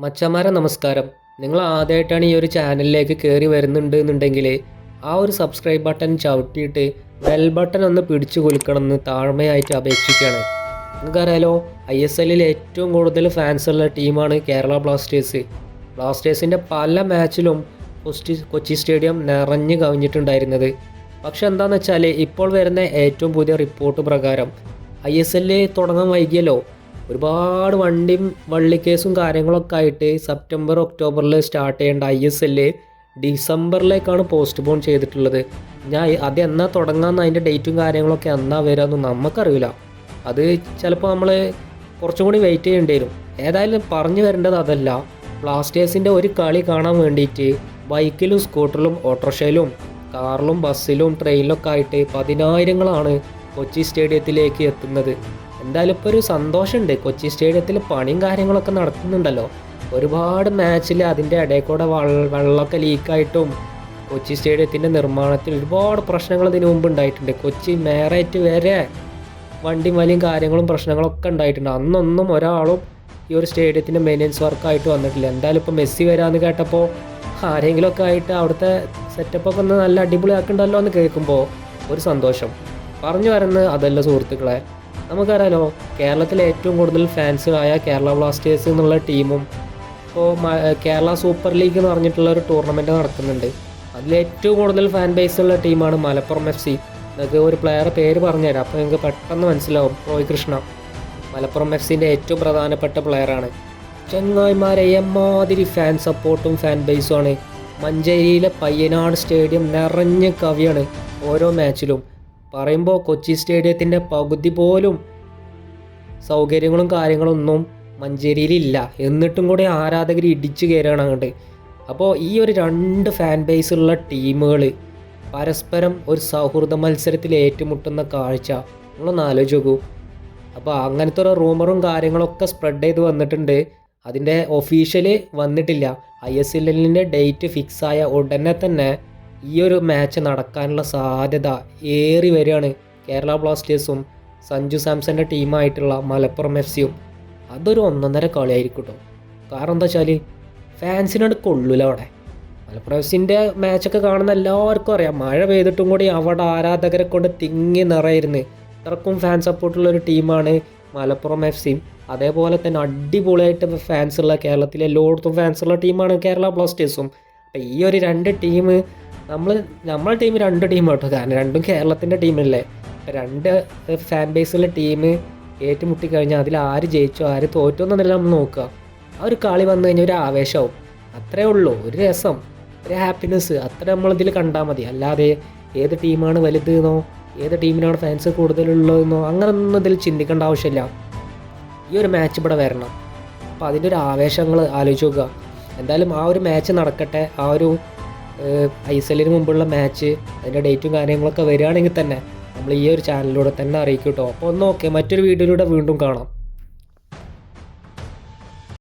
മച്ചന്മാരെ നമസ്കാരം. നിങ്ങൾ ആദ്യമായിട്ടാണ് ഈ ഒരു ചാനലിലേക്ക് കയറി വരുന്നുണ്ട് എന്നുണ്ടെങ്കിൽ ആ ഒരു സബ്സ്ക്രൈബ് ബട്ടൺ ചവിട്ടിയിട്ട് ബെൽ ബട്ടൺ ഒന്ന് പിടിച്ചു കുലുക്കണമെന്ന് താഴ്മയായിട്ട് അപേക്ഷിക്കുകയാണ്. നിങ്ങൾക്കറിയാലോ, ISLൽ ഏറ്റവും കൂടുതൽ ഫാൻസുള്ള ടീമാണ് കേരള ബ്ലാസ്റ്റേഴ്സ്. ബ്ലാസ്റ്റേഴ്സിൻ്റെ പല മാച്ചിലും കൊച്ചി സ്റ്റേഡിയം നിറഞ്ഞു കവിഞ്ഞിട്ടുണ്ടായിരുന്നത്. പക്ഷെ എന്താണെന്ന് വെച്ചാൽ ഇപ്പോൾ വരുന്ന ഏറ്റവും പുതിയ റിപ്പോർട്ട് പ്രകാരം ISL തുടങ്ങാൻ വൈകിയല്ലോ. ഒരുപാട് വള്ളിക്കേസും കാര്യങ്ങളൊക്കെ ആയിട്ട് സെപ്റ്റംബർ ഒക്ടോബറിൽ സ്റ്റാർട്ട് ചെയ്യേണ്ട ISL ഡിസംബറിലേക്കാണ് പോസ്റ്റ് പോൺ ചെയ്തിട്ടുള്ളത്. അത് എന്നാ തുടങ്ങാമെന്ന് അതിൻ്റെ ഡേറ്റും കാര്യങ്ങളൊക്കെ എന്നാ വരാമെന്ന് നമുക്കറിയില്ല. അത് ചിലപ്പോൾ നമ്മൾ കുറച്ചും കൂടി വെയിറ്റ് ചെയ്യേണ്ടി വരും. ഏതായാലും പറഞ്ഞു വരേണ്ടത് അതല്ല, ബ്ലാസ്റ്റേഴ്സിൻ്റെ ഒരു കളി കാണാൻ വേണ്ടിയിട്ട് ബൈക്കിലും സ്കൂട്ടറിലും ഓട്ടോറിക്ഷയിലും കാറിലും ബസ്സിലും ട്രെയിനിലൊക്കെ ആയിട്ട് പതിനായിരങ്ങളാണ് കൊച്ചി സ്റ്റേഡിയത്തിലേക്ക് എത്തുന്നത്. എന്തായാലും ഇപ്പോൾ ഒരു സന്തോഷമുണ്ട്. കൊച്ചി സ്റ്റേഡിയത്തിൽ പണിയും കാര്യങ്ങളൊക്കെ നടക്കുന്നുണ്ടല്ലോ. ഒരുപാട് മാച്ചിൽ അതിൻ്റെ ഇടയിൽ കൂടെ വെള്ളമൊക്കെ ലീക്കായിട്ടും കൊച്ചി സ്റ്റേഡിയത്തിൻ്റെ നിർമ്മാണത്തിൽ ഒരുപാട് പ്രശ്നങ്ങൾ ഇതിനു മുമ്പ് ഉണ്ടായിട്ടുണ്ട്. കൊച്ചി മേയറായിട്ട് വരെ വണ്ടി വലിയും കാര്യങ്ങളും പ്രശ്നങ്ങളൊക്കെ ഉണ്ടായിട്ടുണ്ട്. അന്നൊന്നും ഒരാളും ഈ ഒരു സ്റ്റേഡിയത്തിൻ്റെ മെയിൻ്റനൻസ് വർക്കായിട്ട് വന്നിട്ടില്ല. എന്തായാലും ഇപ്പോൾ മെസ്സി വരാമെന്ന് കേട്ടപ്പോൾ ആരെങ്കിലുമൊക്കെ ആയിട്ട് അവിടുത്തെ സെറ്റപ്പൊക്കെ ഒന്ന് നല്ല അടിപൊളിയാക്കുന്നുണ്ടല്ലോ എന്ന് കേൾക്കുമ്പോൾ ഒരു സന്തോഷം. പറഞ്ഞു വരുന്നത് അതല്ല സുഹൃത്തുക്കളെ, നമുക്കറിയാലോ, കേരളത്തിലെ ഏറ്റവും കൂടുതൽ ഫാൻസുകളായ കേരള ബ്ലാസ്റ്റേഴ്സ് എന്നുള്ള ടീമും ഇപ്പോൾ കേരള സൂപ്പർ ലീഗ് എന്ന് പറഞ്ഞിട്ടുള്ള ഒരു ടൂർണമെൻറ്റ് നടക്കുന്നുണ്ട്. അതിൽ ഏറ്റവും കൂടുതൽ ഫാൻ ബേസ് ഉള്ള ടീമാണ് മലപ്പുറം FC. നിങ്ങൾക്ക് ഒരു പ്ലെയർ പേര് പറഞ്ഞുതരാം, അപ്പോൾ നിങ്ങൾക്ക് പെട്ടെന്ന് മനസ്സിലാവും. റോയ് കൃഷ്ണ മലപ്പുറം FCൻ്റെ ഏറ്റവും പ്രധാനപ്പെട്ട പ്ലെയറാണ്. ചങ്ങായിമാരെ എമ്മാതിരി ഫാൻ സപ്പോർട്ടും ഫാൻ ബേസുമാണ്. മഞ്ചേരിയിലെ പയ്യനാട് സ്റ്റേഡിയം നിറഞ്ഞ് കവിയാണ് ഓരോ മാച്ചിലും. പറയുമ്പോൾ കൊച്ചി സ്റ്റേഡിയത്തിൻ്റെ പകുതി പോലും സൗകര്യങ്ങളും കാര്യങ്ങളൊന്നും മഞ്ചേരിയിലില്ല. എന്നിട്ടും കൂടി ആരാധകർ ഇടിച്ചു കയറുകയാണ് അങ്ങോട്ട്. അപ്പോൾ ഈ ഒരു രണ്ട് ഫാൻ ബേസുള്ള ടീമുകൾ പരസ്പരം ഒരു സൗഹൃദ മത്സരത്തിൽ ഏറ്റുമുട്ടുന്ന കാഴ്ച നിങ്ങളൊന്ന് ആലോചിച്ച് നോക്കൂ. അപ്പോൾ അങ്ങനത്തെ ഒരു റൂമറും കാര്യങ്ങളൊക്കെ സ്പ്രെഡ് ചെയ്ത് വന്നിട്ടുണ്ട്. അതിൻ്റെ ഒഫീഷ്യൽ വന്നിട്ടില്ല. ISLൻ്റെ ഡേറ്റ് ഫിക്സായ ഉടനെ തന്നെ ഈ ഒരു മാച്ച് നടക്കാനുള്ള സാധ്യത ഏറി വരികയാണ്. കേരള ബ്ലാസ്റ്റേഴ്സും സഞ്ജു സാംസൻ്റെ ടീമായിട്ടുള്ള മലപ്പുറം FCയും. അതൊരു ഒന്നൊന്നര കളിയായിരിക്കും കേട്ടോ. കാരണം എന്താ വെച്ചാൽ ഫാൻസിനോട് കൊള്ളൂല അവിടെ. മലപ്പുറം FCൻ്റെ മാച്ചൊക്കെ കാണുന്ന എല്ലാവർക്കും അറിയാം, മഴ പെയ്തിട്ടും കൂടി അവിടെ ആരാധകരെ കൊണ്ട് തിങ്ങി നിറയിരുന്ന് ഇത്രക്കും ഫാൻ സപ്പോർട്ടുള്ളൊരു ടീമാണ് മലപ്പുറം FCയും. അതേപോലെ തന്നെ അടിപൊളിയായിട്ട് ഫാൻസുള്ള കേരളത്തിലെ എല്ലായിടത്തും ഫാൻസുള്ള ടീമാണ് കേരള ബ്ലാസ്റ്റേഴ്സും. അപ്പം ഈ ഒരു രണ്ട് ടീം നമ്മളെ ടീം രണ്ട് ടീം കേട്ടോ. കാരണം രണ്ടും കേരളത്തിൻ്റെ ടീമല്ലേ. രണ്ട് ഫാൻ ബേസുള്ള ടീം ഏറ്റുമുട്ടിക്കഴിഞ്ഞാൽ അതിൽ ആര് ജയിച്ചോ ആര് തോറ്റോ എന്നല്ല നമ്മൾ നോക്കുക. ആ ഒരു കളി വന്നു കഴിഞ്ഞാൽ ഒരു ആവേശമാവും. അത്രേ ഉള്ളൂ, ഒരു രസം, ഒരു ഹാപ്പിനെസ്, അത്ര നമ്മളിതിൽ കണ്ടാൽ മതി. അല്ലാതെ ഏത് ടീമാണ് വലുതെന്നോ ഏത് ടീമിനാണ് ഫാൻസ് കൂടുതലുള്ളതെന്നോ അങ്ങനൊന്നും ഇതിൽ ചിന്തിക്കേണ്ട ആവശ്യമില്ല. ഈ ഒരു മാച്ച് ഇവിടെ വരണം. അപ്പോൾ അതിൻ്റെ ഒരു ആവേശങ്ങൾ ആലോചിച്ച് നോക്കുക. എന്തായാലും ആ ഒരു മാച്ച് നടക്കട്ടെ. ആ ഒരു ISLന് മുമ്പുള്ള മാച്ച് അതിൻ്റെ ഡേറ്റും കാര്യങ്ങളൊക്കെ വരികയാണെങ്കിൽ തന്നെ നമ്മൾ ഈ ഒരു ചാനലിലൂടെ തന്നെ അറിയിക്കും കേട്ടോ. അപ്പോൾ ഒന്ന് ഓക്കെ, മറ്റൊരു വീഡിയോയിലൂടെ വീണ്ടും കാണാം.